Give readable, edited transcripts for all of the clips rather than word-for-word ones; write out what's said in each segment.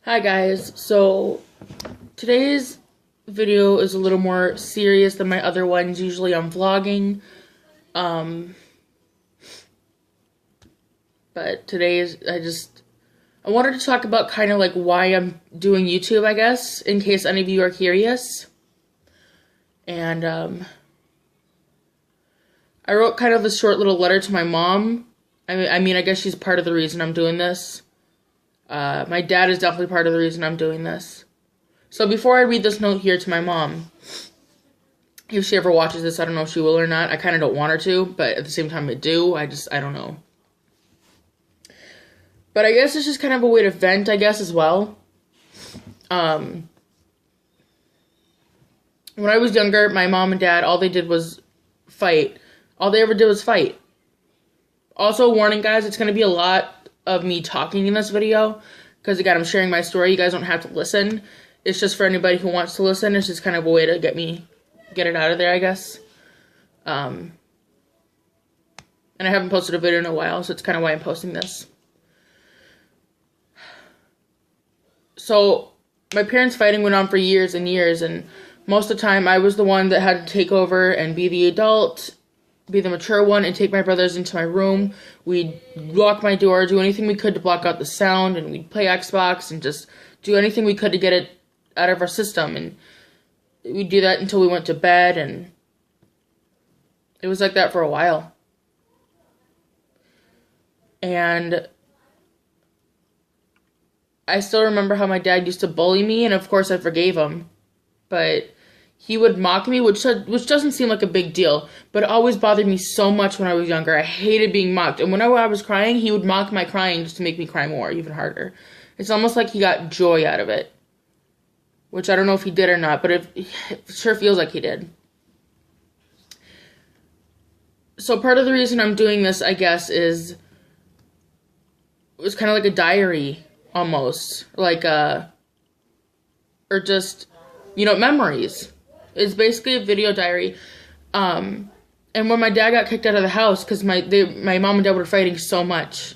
Hi guys, so today's video is a little more serious than my other ones. Usually I'm vlogging, but I wanted to talk about kind of like why I'm doing YouTube, I guess, in case any of you are curious. And I wrote kind of a short little letter to my mom. I mean, I guess she's part of the reason I'm doing this. My dad is definitely part of the reason I'm doing this. So before I read this note here to my mom, if she ever watches this, I don't know if she will or not. I kind of don't want her to, but at the same time I do. I don't know. But I guess it's just kind of a way to vent, I guess, as well. When I was younger, my mom and dad, all they did was fight. All they ever did was fight. Also, warning guys, it's going to be a lot of me talking in this video, because again, I'm sharing my story. You guys don't have to listen. It's just for anybody who wants to listen. It's just kind of a way to get it out of there, I guess. And I haven't posted a video in a while, so it's kind of why I'm posting this. So, my parents' fighting went on for years and years, and most of the time I was the one that had to take over and be the adult, be the mature one, and take my brothers into my room. We'd lock my door, do anything we could to block out the sound, and we'd play Xbox and just do anything we could to get it out of our system. And we'd do that until we went to bed, and it was like that for a while. And I still remember how my dad used to bully me, and of course I forgave him. But he would mock me, which doesn't seem like a big deal, but it always bothered me so much when I was younger. I hated being mocked. And whenever I was crying, he would mock my crying just to make me cry more, even harder. It's almost like he got joy out of it. Which I don't know if he did or not, but it sure feels like he did. So part of the reason I'm doing this, I guess, is it was kind of like a diary, almost. Like, or just, memories. It's basically a video diary. And when my dad got kicked out of the house, because my mom and dad were fighting so much,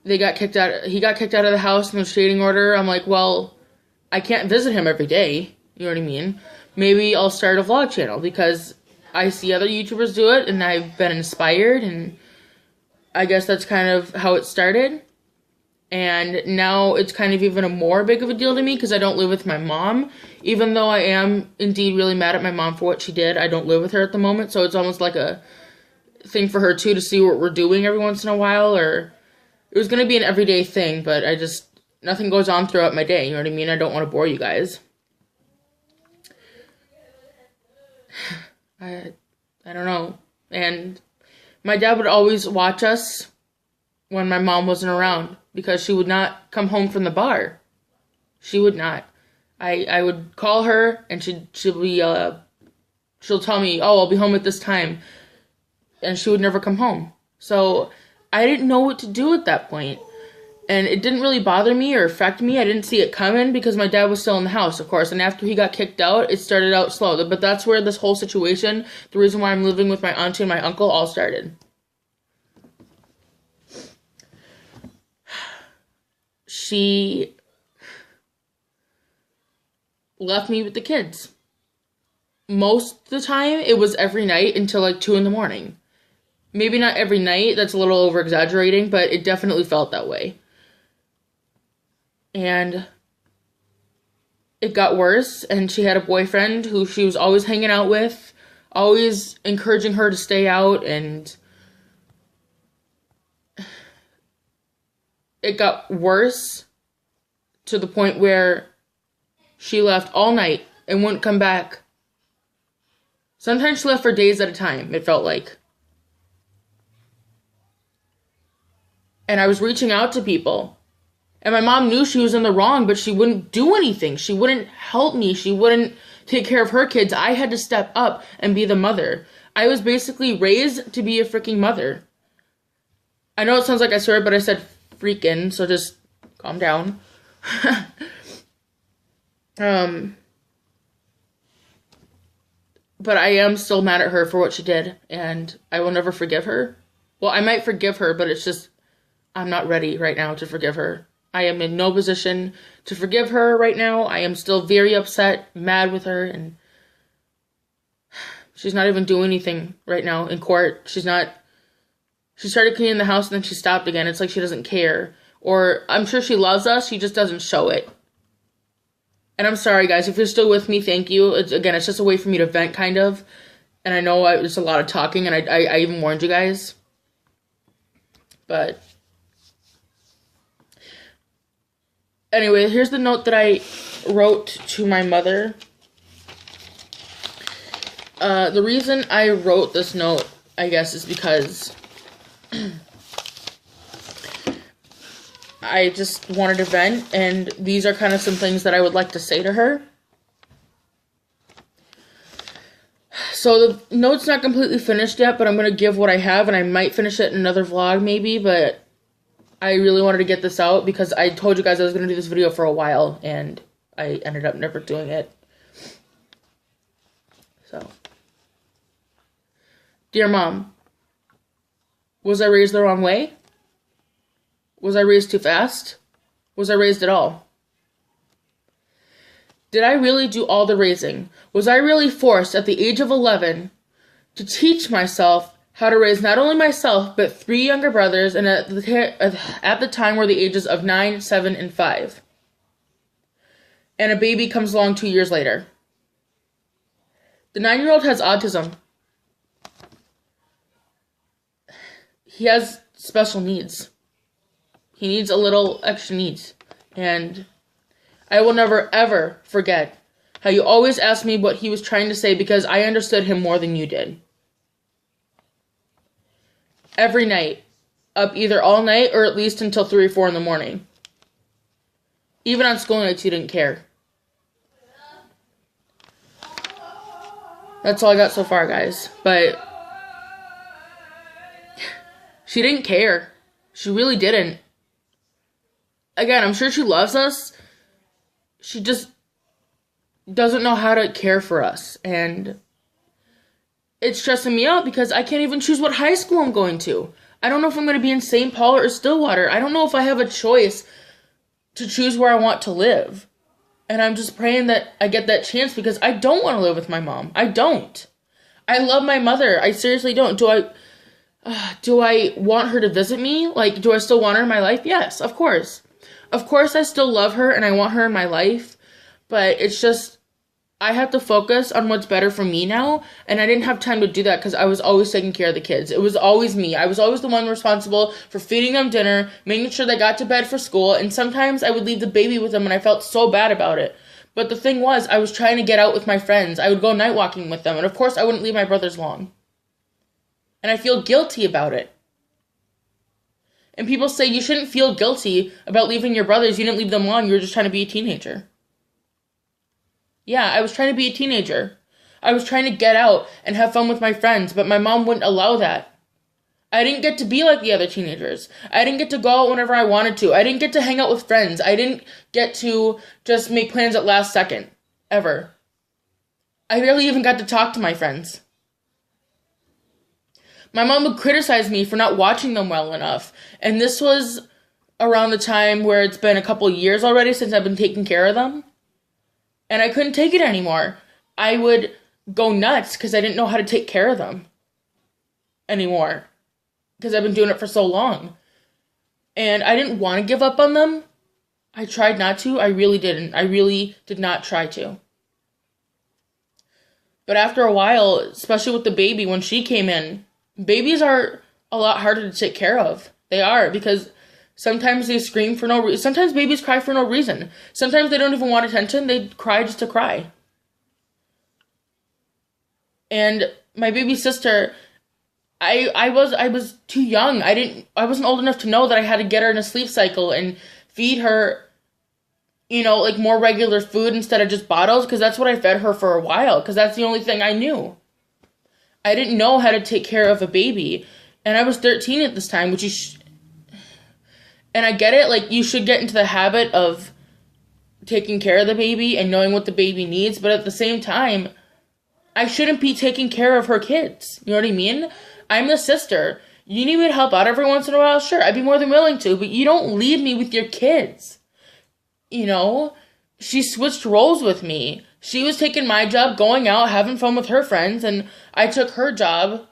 he got kicked out of the house in the restraining order. I'm like, well, I can't visit him every day. You know what I mean? Maybe I'll start a vlog channel, because I see other YouTubers do it, and I've been inspired, and I guess that's kind of how it started. And now it's kind of even a more big of a deal to me, because I don't live with my mom. Even though I am indeed really mad at my mom for what she did, I don't live with her at the moment. So it's almost like a thing for her too, to see what we're doing every once in a while. Or it was going to be an everyday thing, but nothing goes on throughout my day. You know what I mean? I don't want to bore you guys. I don't know. And my dad would always watch us when my mom wasn't around, because she would not come home from the bar. She would not. I would call her, and she'll tell me, oh, I'll be home at this time. And she would never come home. So I didn't know what to do at that point. And it didn't really bother me or affect me. I didn't see it coming, because my dad was still in the house, of course. And after he got kicked out, it started out slow. But that's where this whole situation, the reason why I'm living with my auntie and my uncle, all started. She left me with the kids. Most of the time, it was every night until like 2 in the morning. Maybe not every night, that's a little over-exaggerating, but it definitely felt that way. And it got worse, and she had a boyfriend who she was always hanging out with, always encouraging her to stay out, and it got worse to the point where she left all night and wouldn't come back. Sometimes she left for days at a time, it felt like. And I was reaching out to people. And my mom knew she was in the wrong, but she wouldn't do anything. She wouldn't help me. She wouldn't take care of her kids. I had to step up and be the mother. I was basically raised to be a freaking mother. I know it sounds like I swear, but I said freaking, so just calm down. But I am still mad at her for what she did, and I will never forgive her. Well, I might forgive her, but it's just, I'm not ready right now to forgive her. I am in no position to forgive her right now. I am still very upset, mad with her, and she's not even doing anything right now in court. She started cleaning the house and then she stopped again. It's like she doesn't care. Or I'm sure she loves us, she just doesn't show it. And I'm sorry, guys, if you're still with me, thank you. It's just a way for me to vent, kind of. And I know it's a lot of talking, and I even warned you guys. But anyway, here's the note that I wrote to my mother. The reason I wrote this note, I guess, is because I just wanted to vent, and these are kind of some things that I would like to say to her. So the note's not completely finished yet, but I'm going to give what I have, and I might finish it in another vlog maybe, but I really wanted to get this out because I told you guys I was going to do this video for a while, and I ended up never doing it. So, dear Mom, was I raised the wrong way? Was I raised too fast? Was I raised at all? Did I really do all the raising? Was I really forced at the age of 11 to teach myself how to raise not only myself, but 3 younger brothers, and at the time were the ages of 9, 7, and 5. And a baby comes along 2 years later. The 9-year-old has autism. He has special needs. He needs a little extra needs. And I will never, ever forget how you always asked me what he was trying to say because I understood him more than you did. Every night. Up either all night or at least until 3 or 4 in the morning. Even on school nights, you didn't care. That's all I got so far, guys. But she didn't care. She really didn't. Again, I'm sure she loves us. She just doesn't know how to care for us. And it's stressing me out because I can't even choose what high school I'm going to. I don't know if I'm going to be in St. Paul or Stillwater. I don't know if I have a choice to choose where I want to live. And I'm just praying that I get that chance because I don't want to live with my mom. I don't. I love my mother. I seriously don't. Do I want her to visit me? Like, do I still want her in my life? Yes, of course. Of course I still love her and I want her in my life, but it's just, I have to focus on what's better for me now, and I didn't have time to do that because I was always taking care of the kids. It was always me. I was always the one responsible for feeding them dinner, making sure they got to bed for school, and sometimes I would leave the baby with them and I felt so bad about it. But the thing was, I was trying to get out with my friends. I would go night walking with them, and of course I wouldn't leave my brothers long. And I feel guilty about it. And people say you shouldn't feel guilty about leaving your brothers. You didn't leave them long. You were just trying to be a teenager. Yeah, I was trying to be a teenager. I was trying to get out and have fun with my friends, but my mom wouldn't allow that. I didn't get to be like the other teenagers. I didn't get to go out whenever I wanted to. I didn't get to hang out with friends. I didn't get to just make plans at last second. Ever. I barely even got to talk to my friends. My mom would criticize me for not watching them well enough. And this was around the time where it's been a couple years already since I've been taking care of them. And I couldn't take it anymore. I would go nuts because I didn't know how to take care of them anymore. Because I've been doing it for so long. And I didn't want to give up on them. I tried not to. I really didn't. I really did not try to. But after a while, especially with the baby, when she came in, babies are a lot harder to take care of. They are, because sometimes they scream for no reason. Sometimes babies cry for no reason. Sometimes they don't even want attention. They cry just to cry. And my baby sister, I was too young. I wasn't old enough to know that I had to get her in a sleep cycle and feed her, like more regular food instead of just bottles, because that's what I fed her for a while, because that's the only thing I knew. I didn't know how to take care of a baby, and I was 13 at this time, and I get it, like, you should get into the habit of taking care of the baby and knowing what the baby needs, but at the same time, I shouldn't be taking care of her kids. You know what I mean? I'm the sister. You need me to help out every once in a while? Sure, I'd be more than willing to, but you don't leave me with your kids. You know? She switched roles with me. She was taking my job, going out, having fun with her friends, and I took her job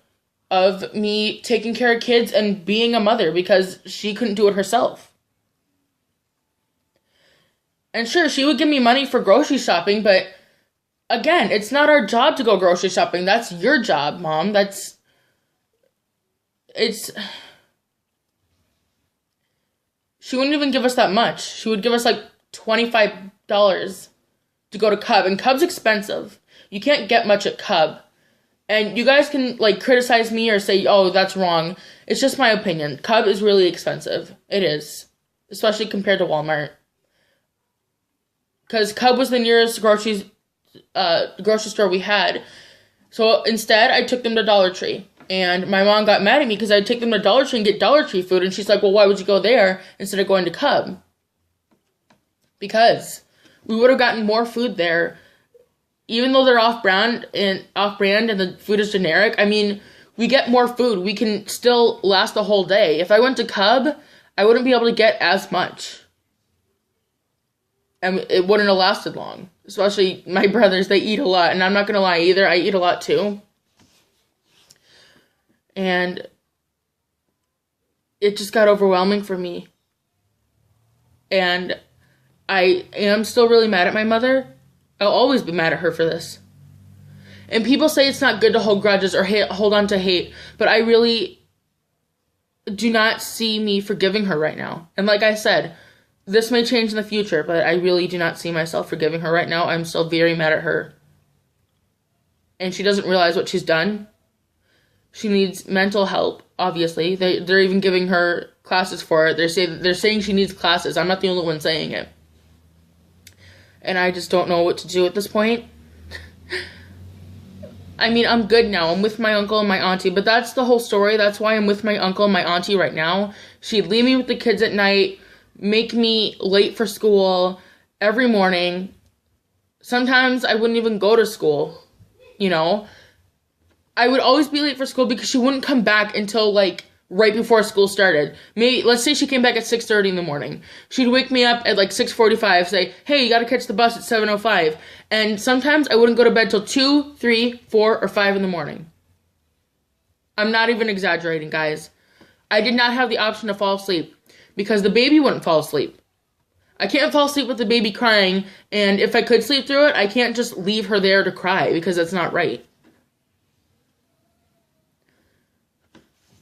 of me taking care of kids and being a mother because she couldn't do it herself. And sure, she would give me money for grocery shopping, but again, it's not our job to go grocery shopping. That's your job, Mom. She wouldn't even give us that much. She would give us like $25 to go to Cub, and Cub's expensive. You can't get much at Cub. And you guys can like criticize me or say, oh, that's wrong. It's just my opinion. Cub is really expensive. It is. Especially compared to Walmart. Because Cub was the nearest grocery store we had. So instead, I took them to Dollar Tree. And my mom got mad at me because I'd take them to Dollar Tree and get Dollar Tree food. And she's like, well, why would you go there instead of going to Cub? Because we would have gotten more food there. Even though they're off-brand and the food is generic, I mean, we get more food. We can still last the whole day. If I went to Cub, I wouldn't be able to get as much. And it wouldn't have lasted long. Especially my brothers, they eat a lot. And I'm not going to lie either, I eat a lot too. And it just got overwhelming for me. And I am still really mad at my mother. I'll always be mad at her for this. And people say it's not good to hold grudges or hold on to hate. But I really do not see me forgiving her right now. And like I said, this may change in the future, but I really do not see myself forgiving her right now. I'm still very mad at her. And she doesn't realize what she's done. She needs mental help, obviously. They're even giving her classes for it. They're saying she needs classes. I'm not the only one saying it. And I just don't know what to do at this point. I mean, I'm good now. I'm with my uncle and my auntie, but that's the whole story. That's why I'm with my uncle and my auntie right now. She'd leave me with the kids at night, make me late for school every morning. Sometimes I wouldn't even go to school, you know. I would always be late for school because she wouldn't come back until like right before school started. Maybe, let's say she came back at 6:30 in the morning. She'd wake me up at like 6:45, say, hey, you gotta catch the bus at 7:05. And sometimes I wouldn't go to bed till 2, 3, 4, or 5 in the morning. I'm not even exaggerating, guys. I did not have the option to fall asleep because the baby wouldn't fall asleep. I can't fall asleep with the baby crying, and if I could sleep through it, I can't just leave her there to cry because that's not right.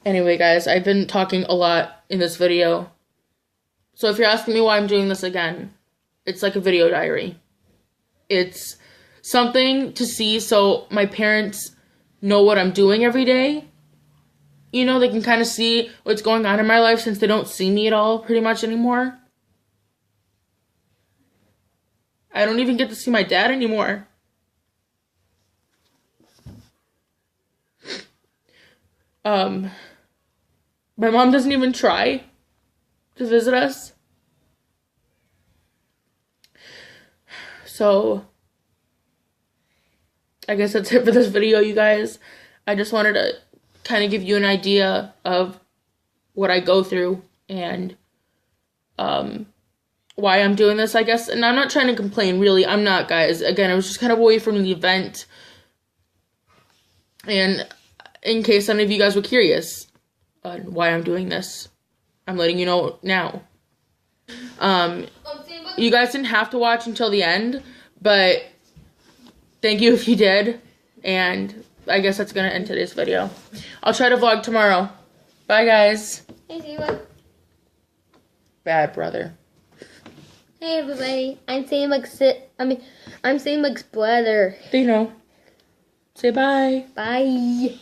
Anyway, guys, I've been talking a lot in this video. So if you're asking me why I'm doing this again, it's like a video diary. It's something to see so my parents know what I'm doing every day. You know, they can kind of see what's going on in my life since they don't see me at all pretty much anymore. I don't even get to see my dad anymore. My mom doesn't even try to visit us. So, I guess that's it for this video, you guys. I just wanted to kind of give you an idea of what I go through and why I'm doing this, I guess. And I'm not trying to complain, really. I'm not, guys. Again, I was just kind of away from the event. And in case any of you guys were curious on why I'm doing this, I'm letting you know now. You guys didn't have to watch until the end, but thank you if you did. And I guess that's going to end today's video. I'll try to vlog tomorrow. Bye, guys. Hey, Sam. Bad brother. Hey, everybody. I'm Sam Mc's brother. They know. Say bye. Bye.